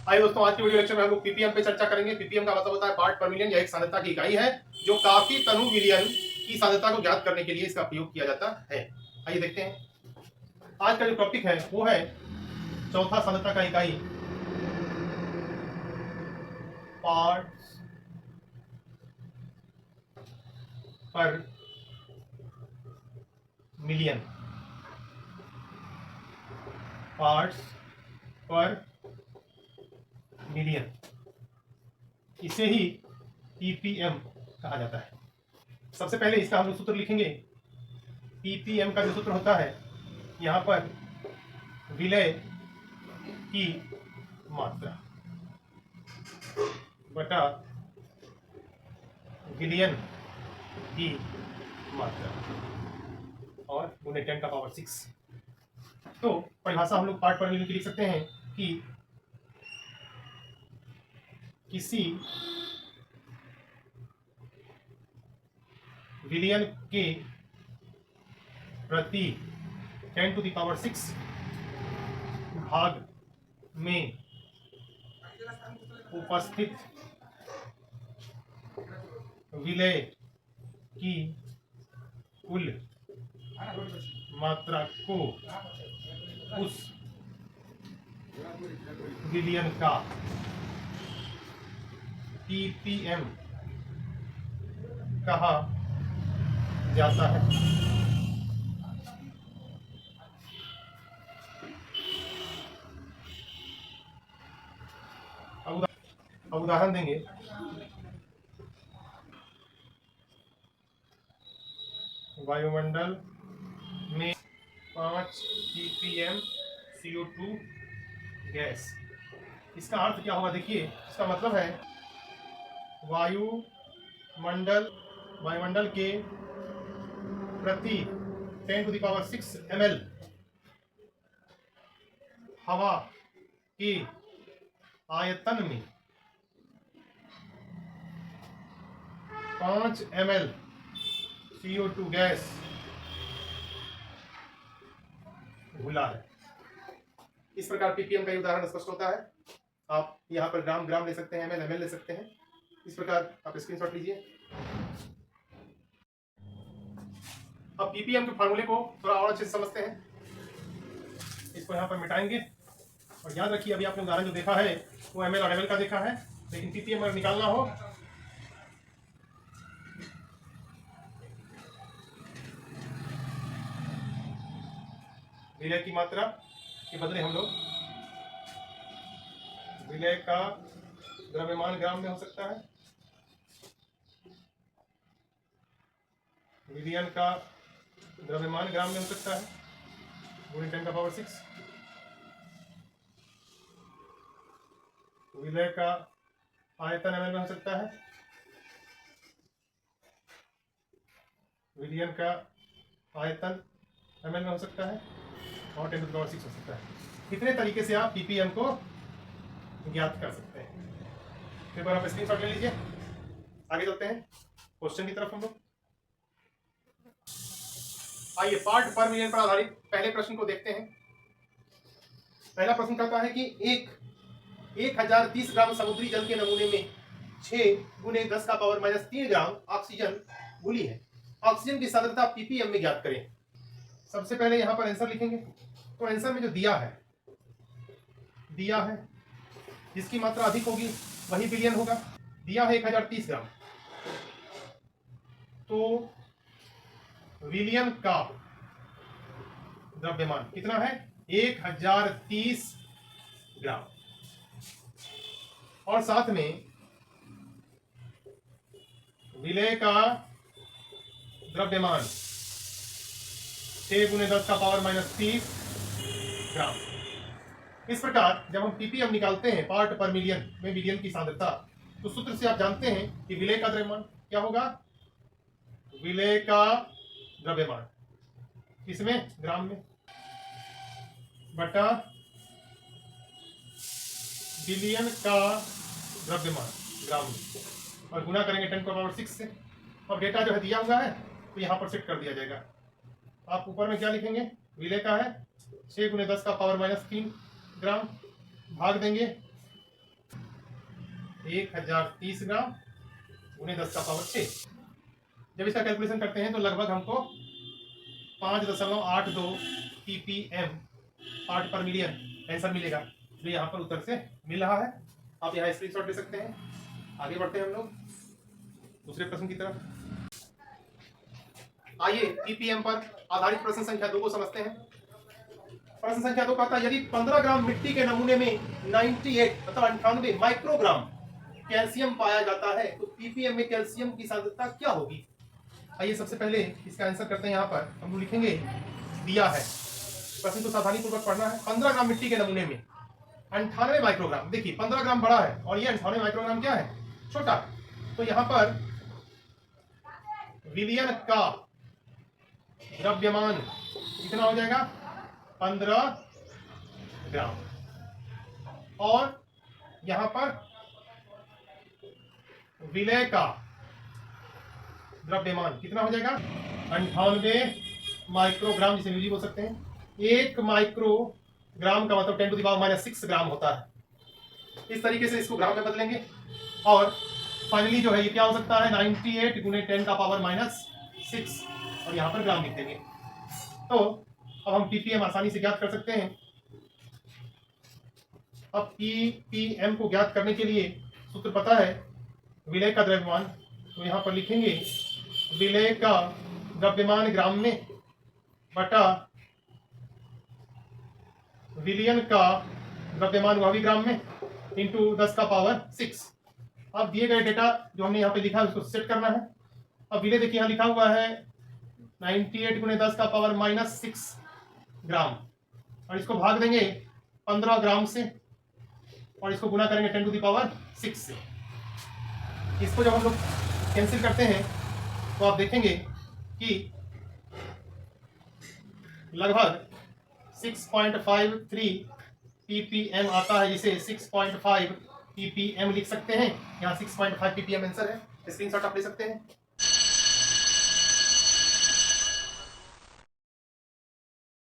आइए दोस्तों, आज की वीडियो लेक्चर में हम लोग पीपीएम पे चर्चा करेंगे। पीपीएम का मतलब होता है पार्ट पर मिलियन। यह एक सांद्रता की इकाई है जो काफी तनु विलयन की सांद्रता को ज्ञात करने के लिए इसका प्रयोग किया जाता है। आइए देखते हैं आज का जो टॉपिक है वो है चौथा सांद्रता का इकाई पार्ट पर मिलियन। पार्ट्स पर मिलियन, इसे ही पीपीएम कहा जाता है। सबसे पहले इसका हम लोग सूत्र लिखेंगे। पीपीएम का जो सूत्र होता है, यहाँ पर विलय की मात्रा बटा विलयन की मात्रा और गुणे 10 का पावर 6। तो परिभाषा हम लोग पार्ट पर मिलियन की लिख सकते हैं कि किसी विलयन के प्रति 10 to the power 6 भाग में उपस्थित विलय की कुल मात्रा को उस विलयन का पीपीएम कहा जाता है। अब उदाहरण देंगे। वायुमंडल में 5 ppm CO2 गैस। इसका अर्थ क्या होगा? देखिए, इसका मतलब है वायुमंडल के प्रति 10 to the power 6 ml हवा के आयतन में 5 ml CO2 गैस घुला है। इस प्रकार पीपीएम का उदाहरण स्पष्ट होता है। आप यहाँ पर ग्राम ग्राम ले सकते हैं, ml ले सकते हैं। इस प्रकार आप स्क्रीनशॉट लीजिए। अब पीपीएम के फार्मूले को थोड़ा और अच्छे से समझते हैं। इसको यहाँ पर मिटाएंगे और याद रखिए, अभी आपने उदाहरण जो देखा है वो ml और ml का देखा है, लेकिन पीपीएम अगर निकालना हो विलय की मात्रा के बदले हम लोग विलय का द्रव्यमान ग्राम में हो सकता है, विलयन का द्रव्यमान ग्राम में हो सकता है गुणे 10 का पावर 6, विलय का आयतन ml में हो सकता है, विलयन का आयतन ml में हो सकता है और 10 to the power 6 हो सकता है। कितने तरीके से आप पीपीएम को ज्ञात कर सकते हैं। एक बार आप स्क्रीनशॉट ले लीजिए। आगे चलते हैं क्वेश्चन की तरफ हम लोग। आइए पार्ट पर मिलियन पर आधारित पहले प्रश्न को देखते हैं। पहला प्रश्न कहता है कि 1030 ग्राम समुद्री जल के नमूने में 6 गुणे 10 का पावर -3 ग्राम ऑक्सीजन घुली है। ऑक्सीजन की सांद्रता पीपीएम में ज्ञात करें। सबसे पहले यहाँ पर आंसर लिखेंगे। तो आंसर में जो दिया है जिसकी मात्रा अधिक होगी वही विलयन होगा। दिया है 1030 ग्राम, तो विलयन का द्रव्यमान कितना है? 1030 ग्राम और साथ में विलय का द्रव्यमान 6 गुणे 10 का पावर -30 ग्राम। इस प्रकार जब हम पीपीएम निकालते हैं पार्ट पर मिलियन में विलयन की सांद्रता, तो सूत्र से आप जानते हैं कि विलय का द्रव्यमान क्या होगा? विलय का द्रव्यमान किसमें? ग्राम में, बटा विलयन का द्रव्यमान ग्राम में और गुना करेंगे 10 का पावर 6 से। अब डेटा जो है दिया हुआ है तो यहाँ पर सेट कर दिया जाएगा। आप ऊपर में क्या लिखेंगे? विलय का है 6 गुणे 10 का पावर -3 ग्राम, भाग देंगे 1030 ग्राम गुने 10 का पावर 6। जब इसका कैलकुलेशन करते हैं तो लगभग हमको 5.82 ppm पार्ट पर मिलियन आंसर मिलेगा, जो यहाँ पर उत्तर से मिल रहा है। आप यहाँ स्क्रीनशॉट ले सकते हैं। आगे बढ़ते हैं हम लोग दूसरे प्रश्न की तरफ। आइए ppm पर आधारित प्रश्न संख्या 2 को समझते हैं। प्रश्न संख्या 2 कहता है यदि 15 ग्राम मिट्टी के नमूने में 98 माइक्रोग्राम कैल्शियम पाया जाता है तो ppm में कैल्शियम की सांद्रता क्या होगी। आइए सबसे पहले इसका आंसर करते हैं। यहाँ पर हम लोग लिखेंगे दिया है, प्रश्न को सावधानी पूर्वक पढ़ना है। 15 ग्राम मिट्टी के नमूने में 98 माइक्रोग्राम, देखिए 15 ग्राम बड़ा है और ये 98 माइक्रोग्राम क्या है, छोटा। तो यहाँ पर विलयन का द्रव्यमान कितना हो जाएगा, 15 ग्राम, और यहाँ पर विलय का द्रव्यमान कितना हो जाएगा, 98 माइक्रोग्राम, जिसे यूजी बोल सकते हैं। 1 माइक्रोग्राम का मतलब 10⁻⁻6 ग्राम होता है। इस तरीके से इसको ग्राम में बदलेंगे और फाइनली जो है ये क्या हो सकता है, 98 गुने 10⁻⁻6, और यहाँ पर ग्राम लिख देंगे। तो अब हम ppm आसानी से ज्ञात कर सकते हैं। अब ppm को ज्ञात करने के लिए सूत्र पता है, विलय का द्रव्यमान, तो यहाँ पर लिखेंगे विलय का द्रव्यमान ग्राम में बटा विलयन का द्रव्यमान वह भी ग्राम में इंटू 10 का पावर 6। अब दिए गए डेटा जो हमने यहाँ पे लिखा है उसको सेट करना है। अब विलय देखिए यहाँ लिखा हुआ है 98 गुने 10 का पावर -6 ग्राम, और इसको भाग देंगे 15 ग्राम से और इसको गुना करेंगे 10⁻6 से। इसको जब हम लोग कैंसिल करते हैं तो आप देखेंगे कि लगभग 6.53 ppm आता है, जिसे 6.5 ppm लिख सकते हैं। यहाँ 6.5 ppm आंसर है, स्क्रीनशॉट आप ले सकते हैं।